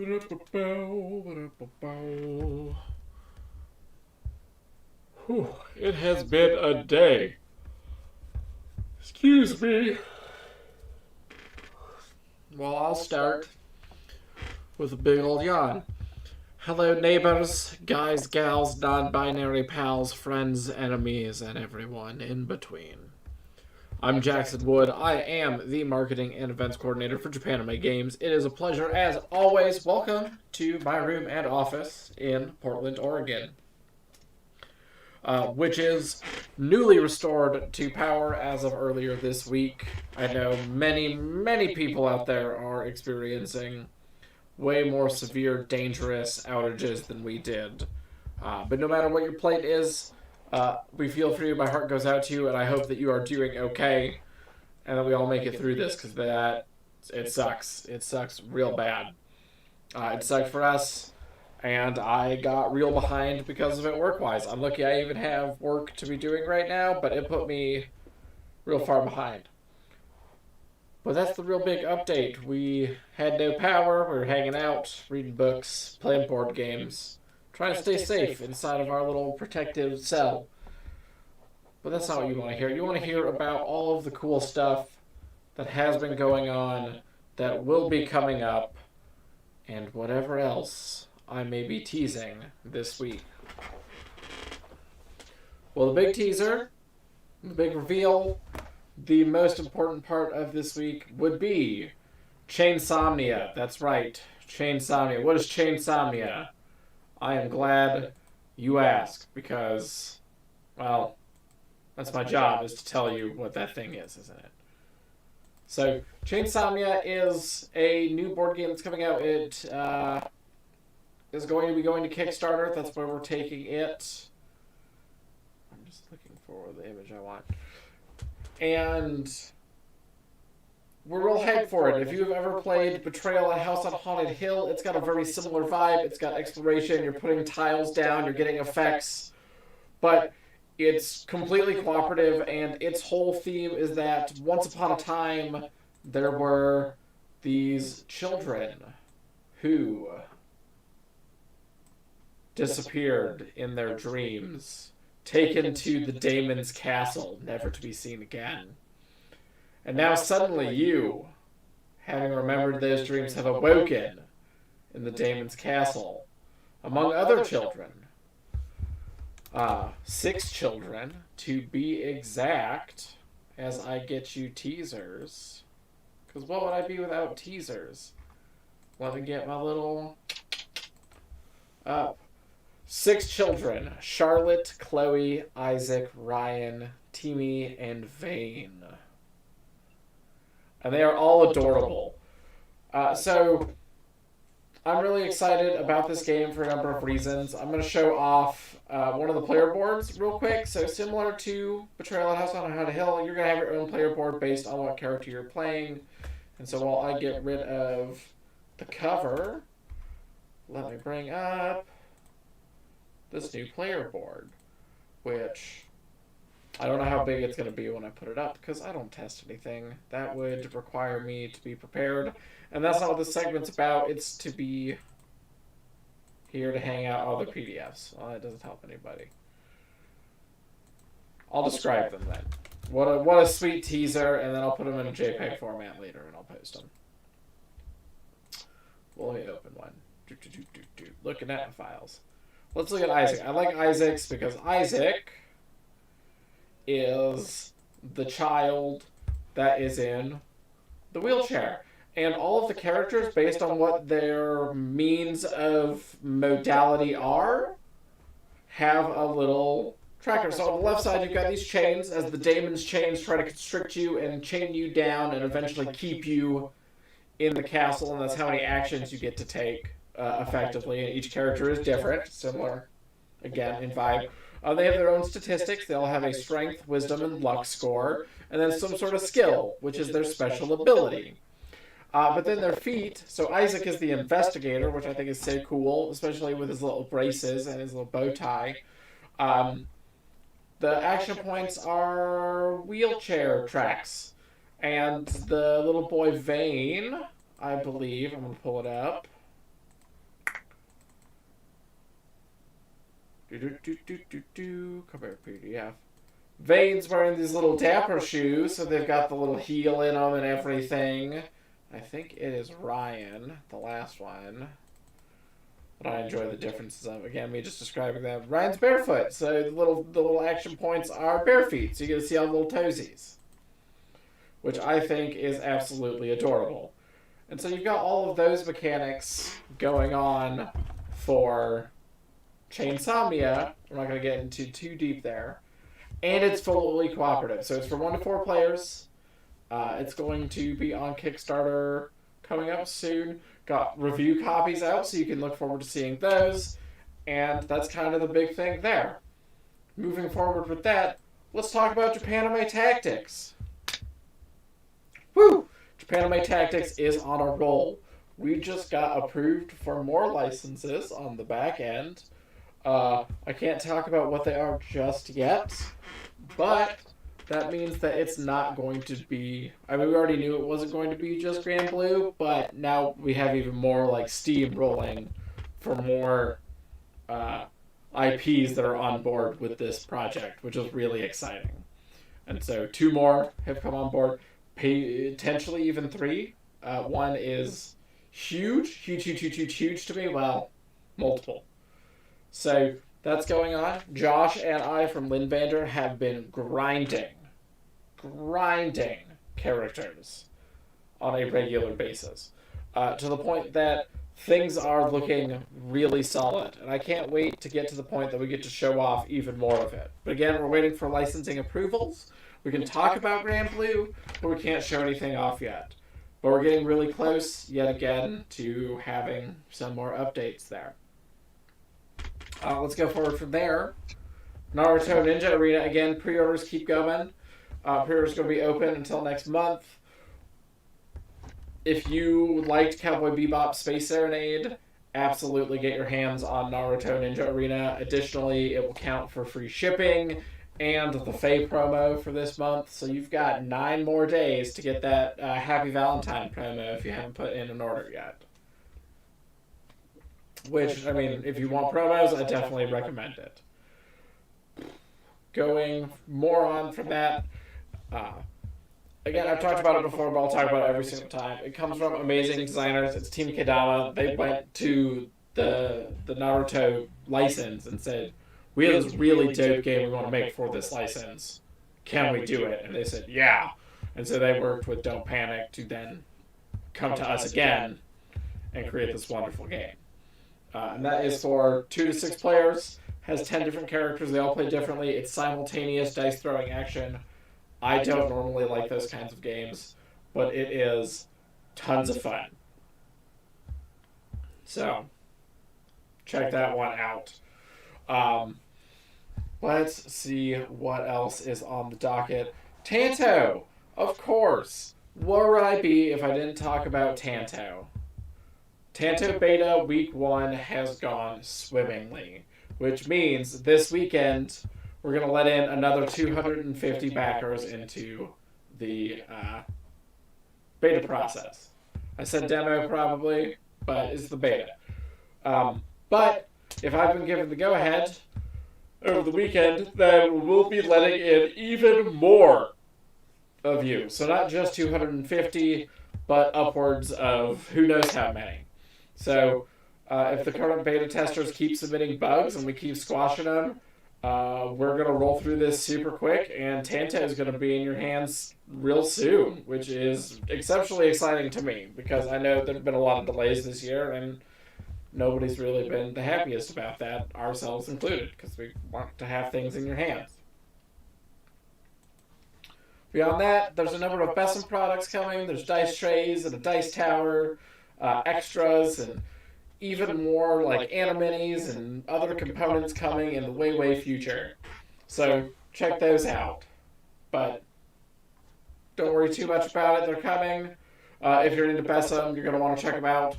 Whew, it has been a day. Excuse me. Well, I'll start with a big old yawn. Hello, neighbors, guys, gals, non binary pals, friends, enemies, and everyone in between. I'm Jackson Wood. I am the marketing and events coordinator for Japanime Games. It is a pleasure, as always. Welcome to my room and office in Portland, Oregon, which is newly restored to power as of earlier this week. I know many people out there are experiencing way more severe, dangerous outages than we did. But no matter what your plate is, we feel for you. My heart goes out to you, and I hope that you are doing okay, and that we all make it through this, because it sucks. It sucks real bad. It sucked for us, and I got real behind because of it work-wise. I'm lucky I even have work to be doing right now, but it put me real far behind. But that's the real big update. We had no power, we were hanging out, reading books, playing board games, trying to stay safe inside of our little protective cell. But that's not what you want to hear. You want to hear about all of the cool stuff that has been going on, that will be coming up, and whatever else I may be teasing this week. Well, the big teaser, the big reveal, the most important part of this week would be CHAINsomnia. That's right, CHAINsomnia. What is CHAINsomnia? I am glad you asked, because, well, that's my job, is to tell you what that thing is, isn't it? So, CHAINsomnia is a new board game that's coming out. It is going to be going to Kickstarter. That's where we're taking it. I'm just looking for the image I want. And we're real hyped for it. If you've ever played Betrayal at House on Haunted Hill, it's got a very similar vibe. It's got exploration, you're putting tiles down, you're getting effects, but it's completely cooperative, and its whole theme is that once upon a time, there were these children who disappeared in their dreams, taken to the Daemons' castle, never to be seen again. And now suddenly you, having remembered those dreams, have awoken in the Daemons' castle, among other children. 6 children, to be exact, as I get you teasers. Because what would I be without teasers? Let me get my little up. 6 children: Charlotte, Chloe, Isaac, Ryan, Timmy, and Vane. And they are all adorable. So, I'm really excited about this game for a number of reasons. I'm going to show off one of the player boards real quick. So, similar to Betrayal at House on Haunted Hill, you're going to have your own player board based on what character you're playing. And so, while I get rid of the cover, let me bring up this new player board, which I don't know how big it's going to be when I put it up, because I don't test anything. That would require me to be prepared, and that's not what this segment's about. It's to be here to hang out all the PDFs. Well, that doesn't help anybody. I'll describe them then. What a sweet teaser, and then I'll put them in a JPEG format later, and I'll post them. Well, let me open one. Looking at the files. Let's look at Isaac. I like Isaac's because Isaac is the child that is in the wheelchair. And all of the characters, based on what their means of modality are, have a little tracker. So on the left side, you've got these chains, as the Daemons' chains try to constrict you and chain you down and eventually keep you in the castle, and that's how many actions you get to take effectively. And each character is different, similar, again, in vibe. They have their own statistics. They all have a strength, wisdom, and luck score, and then some sort of skill, which is their special ability. But then their feet, so Isaac is the investigator, which I think is so cool, especially with his little braces and his little bow tie. The action points are wheelchair tracks. And the little boy Vane, I believe, I'm going to pull it up. Come here, PDF. Vane's wearing these little dapper shoes, so they've got the little heel in them and everything. I think it is Ryan, the last one. But I enjoy the differences of, again, me just describing that. Ryan's barefoot, so the little action points are bare feet, so you get to see all the little toesies, which I think is absolutely adorable. And so you've got all of those mechanics going on for CHAINsomnia. We're not going to get into too deep there. And it's fully cooperative. So it's for 1 to 4 players. It's going to be on Kickstarter coming up soon. Got review copies out, so you can look forward to seeing those. And that's kind of the big thing there. Moving forward with that, let's talk about Japanime Tactics. Woo! Japanime Tactics is on a roll. We just got approved for more licenses on the back end. I can't talk about what they are just yet, but that means that it's not going to be... I mean, we already knew it wasn't going to be just Grand Blue, but now we have even more like steam rolling for more IPs that are on board with this project, which is really exciting. And so 2 more have come on board, potentially even 3. One is huge to me. Well, multiple. So that's going on. Josh and I from Lindvander have been grinding characters on a regular basis, to the point that things are looking really solid. And I can't wait to get to the point that we get to show off even more of it. But again, we're waiting for licensing approvals. We can talk about Grand Blue, but we can't show anything off yet. But we're getting really close, yet again, to having some more updates there. Let's go forward from there. Naruto Ninja Arena, again, pre-orders keep going. Pre-orders going to be open until next month. If you liked Cowboy Bebop Space Serenade, absolutely get your hands on Naruto Ninja Arena. Additionally, it will count for free shipping and the Faye promo for this month. So you've got 9 more days to get that Happy Valentine promo if you haven't put in an order yet. Which, I mean, if you want promos, I definitely recommend it. Going more on from that, again, I've talked about it before, but I'll talk about it every single time. It comes from amazing designers. It's Team Kedama. They went to the Naruto license and said, we have this really dope game we want to make for this license. Can we do it? And they said, yeah. And so they worked with Don't Panic to then come to us again and create this wonderful game. And that is for 2 to 6 players. Has 10 different characters. They all play differently. It's simultaneous dice throwing action. I don't normally like those kinds of games, but it is tons of fun. So, check that one out. Let's see what else is on the docket. Tanto, of course. Where would I be if I didn't talk about Tanto? Tanto Beta Week 1 has gone swimmingly, which means this weekend we're going to let in another 250 backers into the beta process. I said demo probably, but it's the beta. But if I've been given the go-ahead over the weekend, then we'll be letting in even more of you. So not just 250, but upwards of who knows how many. So if the current beta testers keep submitting bugs and we keep squashing them, we're going to roll through this super quick, and Tanto is going to be in your hands real soon, which is exceptionally exciting to me because I know there have been a lot of delays this year, and nobody's really been the happiest about that, ourselves included, because we want to have things in your hands. Beyond that, there's a number of Besson products coming. There's dice trays and a dice tower, extras, and even more like Animini's and other components coming in the way future. So check those out. But don't worry too much about it. They're coming. If you're into Besson, you're going to want to check them out.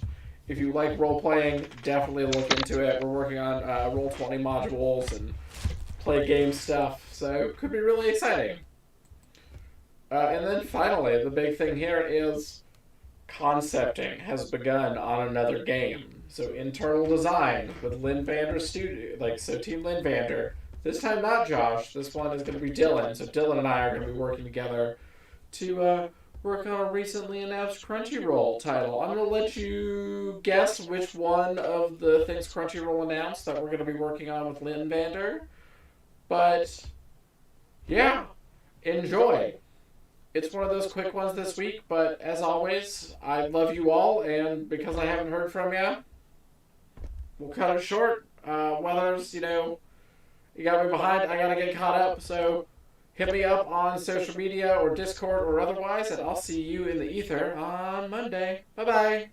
If you like role-playing, definitely look into it. We're working on Roll20 modules and play game stuff, so it could be really exciting. And then finally, the big thing here is concepting has begun on another game. So internal design with Lynn Vander's studio, so Team Lynn Vander. This time not Josh. This one is going to be Dylan. So Dylan and I are going to be working together to work on a recently announced Crunchyroll title. I'm going to let you guess which one of the things Crunchyroll announced that we're going to be working on with Lynn Vander. But yeah, enjoy. It's one of those quick ones this week, but as always, I love you all, and because I haven't heard from you, we'll cut it short. Weathers, you got me behind, I gotta get caught up, so hit me up on social media or Discord or otherwise, and I'll see you in the ether on Monday. Bye-bye.